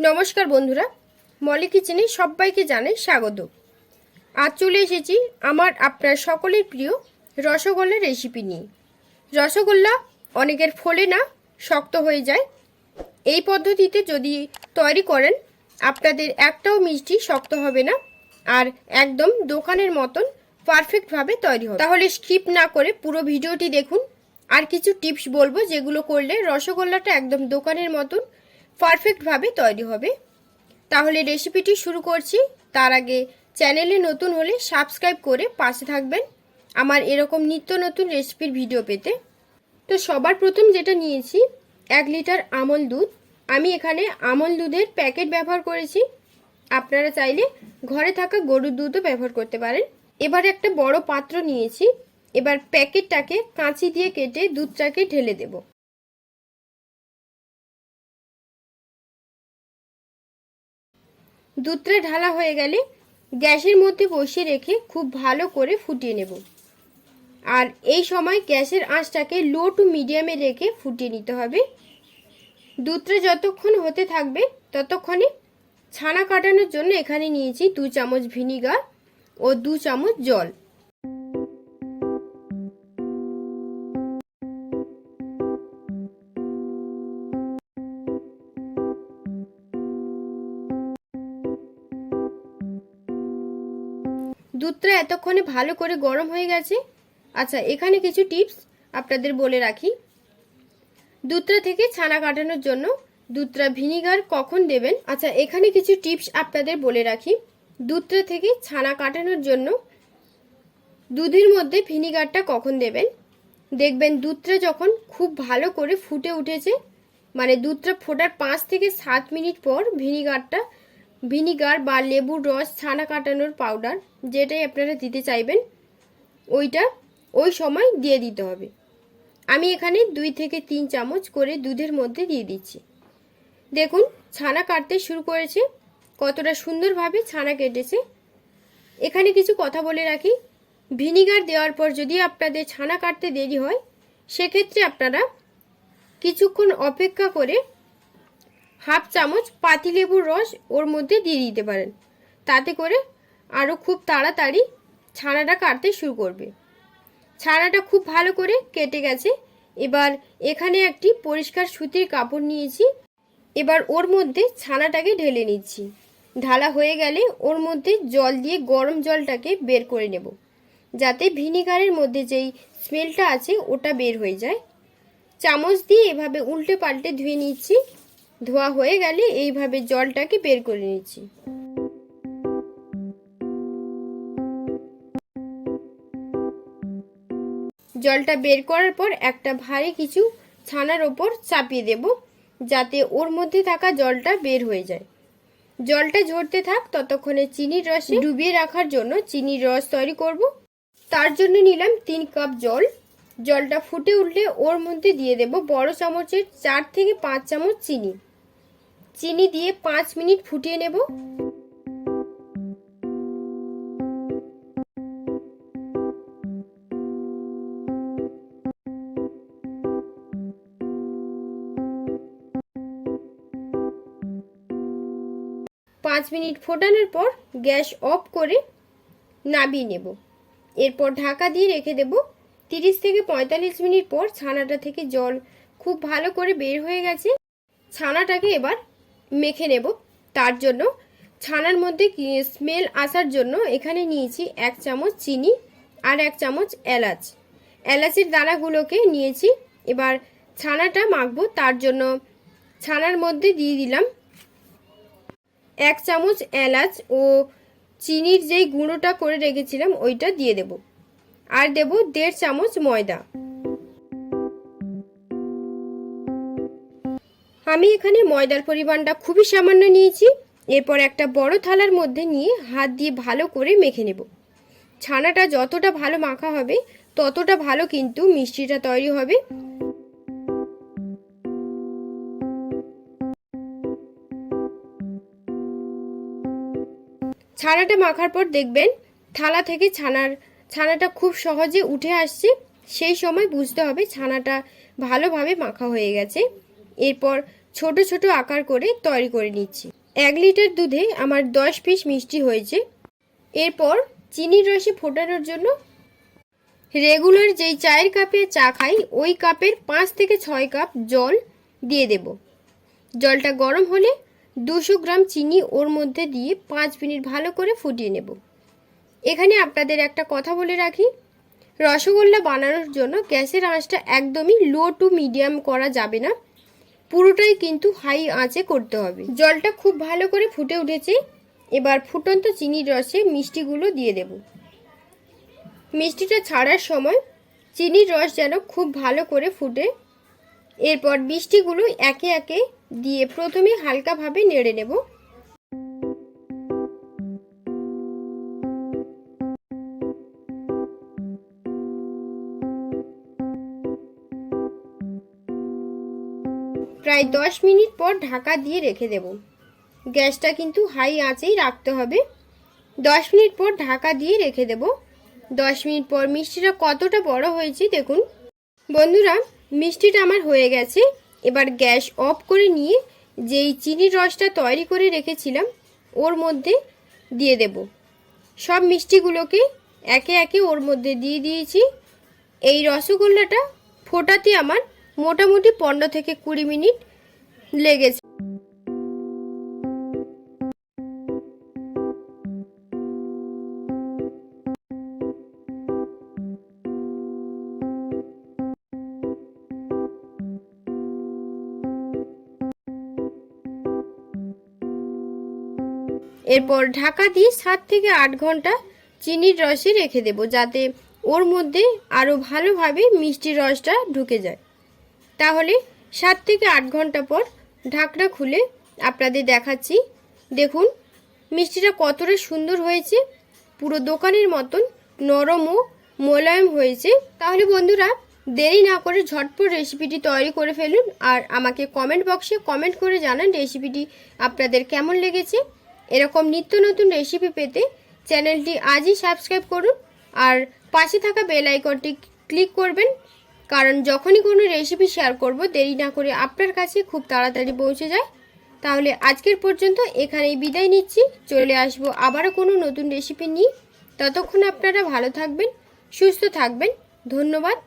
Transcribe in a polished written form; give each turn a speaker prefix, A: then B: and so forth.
A: নমস্কার বন্ধুরা, মলি কিচেনে সবাইকে জানাই স্বাগত। আজ চলে এসেছি আপনার সকলের প্রিয় রসগোল্লা রেসিপি নিয়ে। রসগোল্লা অনেকের ফোলে না, শক্ত হয়ে যায়। এই পদ্ধতিতে যদি তৈরি করেন আপনাদের একটাও মিষ্টি শক্ত হবে না, আর একদম দোকানের মতন পারফেক্টভাবে তৈরি হবে। তাহলে স্কিপ না করে পুরো ভিডিওটি দেখুন। আর কিছু টিপস বলবো যেগুলো করলে রসগোল্লাটা একদম দোকানের মতন পারফেক্টভাবে তৈরি হবে। তাহলে রেসিপিটি শুরু করছি। তার আগে চ্যানেলে নতুন হলে সাবস্ক্রাইব করে পাশে থাকবেন আমার এরকম নিত্য নতুন রেসিপির ভিডিও পেতে। তো সবার প্রথম যেটা নিয়েছি 1 লিটার আমল দুধ। আমি এখানে আমল দুধের প্যাকেট ব্যবহার করেছি, আপনারা চাইলে ঘরে থাকা গরুর দুধও ব্যবহার করতে পারেন। এবার একটা বড় পাত্র নিয়েছি। এবার প্যাকেটটাকে কাঁচি দিয়ে কেটে দুধটাকে ঢেলে দেব। দুধটা ঢালা হয়ে গেলে গ্যাসের মধ্যে বসিয়ে রেখে খুব ভালো করে ফুটিয়ে নেব। আর এই সময় গ্যাসের আঁচটাকে লো টু মিডিয়ামে রেখে ফুটিয়ে নিতে হবে। দুধটা যতক্ষণ হতে থাকবে ততক্ষণে ছানা কাটানোর জন্য এখানে নিয়েছি 2 চামচ ভিনিগার ও 2 চামচ জল। দুধটা এতক্ষণে ভালো করে গরম হয়ে গেছে। আচ্ছা, এখানে কিছু টিপস আপনাদের বলে রাখি। দুধটা থেকে ছানা কাটানোর জন্য দুধটা ভিনিগার কখন দেবেন, আচ্ছা এখানে কিছু টিপস আপনাদের বলে রাখি। দুধটা থেকে ছানা কাটানোর জন্য দুধের মধ্যে ভিনিগারটা কখন দেবেন, দেখবেন দুধটা যখন খুব ভালো করে ফুটে উঠেছে, মানে দুধটা ফোটার 5 থেকে 7 মিনিট পর ভিনিগার বা লেবুর রস, ছানা কাটানোর পাউডার যেটাই আপনারা দিতে চাইবেন ওই সময় দিয়ে দিতে হবে। আমি এখানে 2 থেকে 3 চামচ করে দুধের মধ্যে দিয়ে দিচ্ছি। দেখুন ছানা কাটতে শুরু করেছে, কতটা সুন্দরভাবে ছানা কেটেছে। এখানে কিছু কথা বলে রাখি, ভিনিগার দেওয়ার পর যদি আপনাদের ছানা কাটতে দেরি হয় সেক্ষেত্রে আপনারা কিছুক্ষণ অপেক্ষা করে 1/2 চামচ পাতিলেবুর রস ওর মধ্যে দিয়ে দিতে পারেন। তাতে করে আরও খুব তাড়াতাড়ি ছানাটা কাটতে শুরু করবে। ছানাটা খুব ভালো করে কেটে গেছে। এবার এখানে একটি পরিষ্কার সুতির কাপড় নিয়েছি। এবার ওর মধ্যে ছানাটাকে ঢেলে নিচ্ছি। ঢালা হয়ে গেলে ওর মধ্যে জল দিয়ে গরম জলটাকে বের করে নেব, যাতে ভিনিগারের মধ্যে যেই স্মেলটা আছে ওটা বের হয়ে যায়। চামচ দিয়ে এভাবে উল্টে পাল্টে ধুয়ে নিচ্ছি। ধোয়া হয়ে গেলে এইভাবে জলটাকে বের করে নিচ্ছি। জলটা বের করার পর একটা ভারী কিছু ছানার ওপর চাপিয়ে দেব, যাতে ওর মধ্যে থাকা জলটা বের হয়ে যায়। জলটা ঝরতে থাক, ততক্ষণে চিনির রসে ডুবিয়ে রাখার জন্য চিনির রস তৈরি করব। তার জন্য নিলাম 3 কাপ জল। জলটা ফুটে উঠলে ওর মধ্যে দিয়ে দেব বড় চামচের 4 থেকে 5 চামচ চিনি দিয়ে 5 মিনিট ফুটিয়ে নেব। পাঁচ মিনিট ফোটানোর পর গ্যাস অফ করে নামিয়ে নেব। এরপর ঢাকা দিয়ে রেখে দেব। 30 থেকে 45 মিনিট পর ছানাটা থেকে জল খুব ভালো করে বের হয়ে গেছে। ছানাটাকে এবার মেখে নেব। তার জন্য ছানার মধ্যে স্মেল আসার জন্য এখানে নিয়েছি 1 চামচ চিনি আর 1 চামচ এলাচের দানাগুলোকে নিয়েছি। এবার ছানাটা মাখবো, তার জন্য ছানার মধ্যে দিয়ে দিলাম 1 চামচ এলাচ ও চিনির যেই গুঁড়োটা করে রেখেছিলাম ওইটা দিয়ে দেব। আর দেব 1.5 চামচ ময়দা। আমি এখানে ময়দার পরিমাণটা খুবই সামান্য নিয়েছি। এরপর একটা বড় থালার মধ্যে নিয়ে হাত দিয়ে ভালো করে মেখে নেব। ছানাটা যতটা ভালো মাখা হবে ততটা ভালো কিন্তু মিষ্টিটা তৈরি হবে। ছানাটা মাখার পর দেখবেন থালা থেকে ছানাটা খুব সহজে উঠে আসছে। সেই সময় বুঝতে হবে ছানাটা ভালোভাবে মাখা হয়ে গেছে। এরপর ছোট ছোট আকার করে তৈরি করে নিচ্ছি। 1 লিটার দুধে আমার 10 পিস মিষ্টি হয়েছে। এরপর চিনির রসে ফোটানোর জন্য রেগুলার যেই চায়ের কাপে চা খাই ওই কাপের 5 থেকে 6 কাপ জল দিয়ে দেব। জলটা গরম হলে 200 গ্রাম চিনি ওর মধ্যে দিয়ে 5 মিনিট ভালো করে ফুটিয়ে নেব। এখানে আপনাদের একটা কথা বলে রাখি, রসগোল্লা বানানোর জন্য গ্যাসের আঁচটা একদমই লো টু মিডিয়াম করা যাবে না, পুরোটাই কিন্তু হাই আঁচে করতে হবে। জলটা খুব ভালো করে ফুটে উঠেছে। এবার ফুটন্ত চিনির রসে মিষ্টিগুলো দিয়ে দেব। মিষ্টিটা ছাড়ার সময় চিনির রস যেন খুব ভালো করে ফুটে। এরপর মিষ্টিগুলো একে একে দিয়ে প্রথমে হালকাভাবে নেড়ে নেব। প্রায় 10 মিনিট পর ঢাকা দিয়ে রেখে দেব। গ্যাসটা কিন্তু হাই আঁচেই রাখতে হবে। 10 মিনিট পর ঢাকা দিয়ে রেখে দেব। 10 মিনিট পর মিষ্টিটা কতটা বড় হয়েছে দেখুন। বন্ধুরা, মিষ্টিটা আমার হয়ে গেছে। এবার গ্যাস অফ করে নিয়ে যেই চিনির রসটা তৈরি করে রেখেছিলাম ওর মধ্যে দিয়ে দেব। সব মিষ্টিগুলোকে একে একে ওর মধ্যে দিয়ে দিয়েছি। এই রসগোল্লাটা ফোটাতে আমার মোটামুটি 15 থেকে 20 মিনিট লেগেছে। এরপর ঢাকা দিয়ে 7 থেকে 8 ঘন্টা চিনির রসে রেখে দেব, যাতে ওর মধ্যে আরও ভালোভাবে মিষ্টির রসটা ঢুকে যায়। তাহলে 7 থেকে 8 ঘন্টা পর ঢাকনা খুলে আপনাদের দেখাচ্ছি। দেখুন মিষ্টিটা কতটা সুন্দর হয়েছে, পুরো দোকানের মতন নরম ও মোলায়েম হয়েছে। তাহলে বন্ধুরা, দেরি না করে ঝটপট রেসিপিটি তৈরি করে ফেলুন আর আমাকে কমেন্ট বক্সে কমেন্ট করে জানান রেসিপিটি আপনাদের কেমন লেগেছে। এরকম নিত্য নতুন রেসিপি পেতে চ্যানেলটি আজই সাবস্ক্রাইব করুন আর পাশে থাকা বেল আইকনটি ক্লিক করবেন, কারণ যখনই কোনো রেসিপি শেয়ার করব দেরি না করে আপনার কাছে খুব তাড়াতাড়ি পৌঁছে যায়। তাহলে আজকের পর্যন্ত এখানেই বিদায় নিচ্ছি। চলে আসবো আবারও কোনো নতুন রেসিপি নিয়ে। ততক্ষণ আপনারা ভালো থাকবেন, সুস্থ থাকবেন। ধন্যবাদ।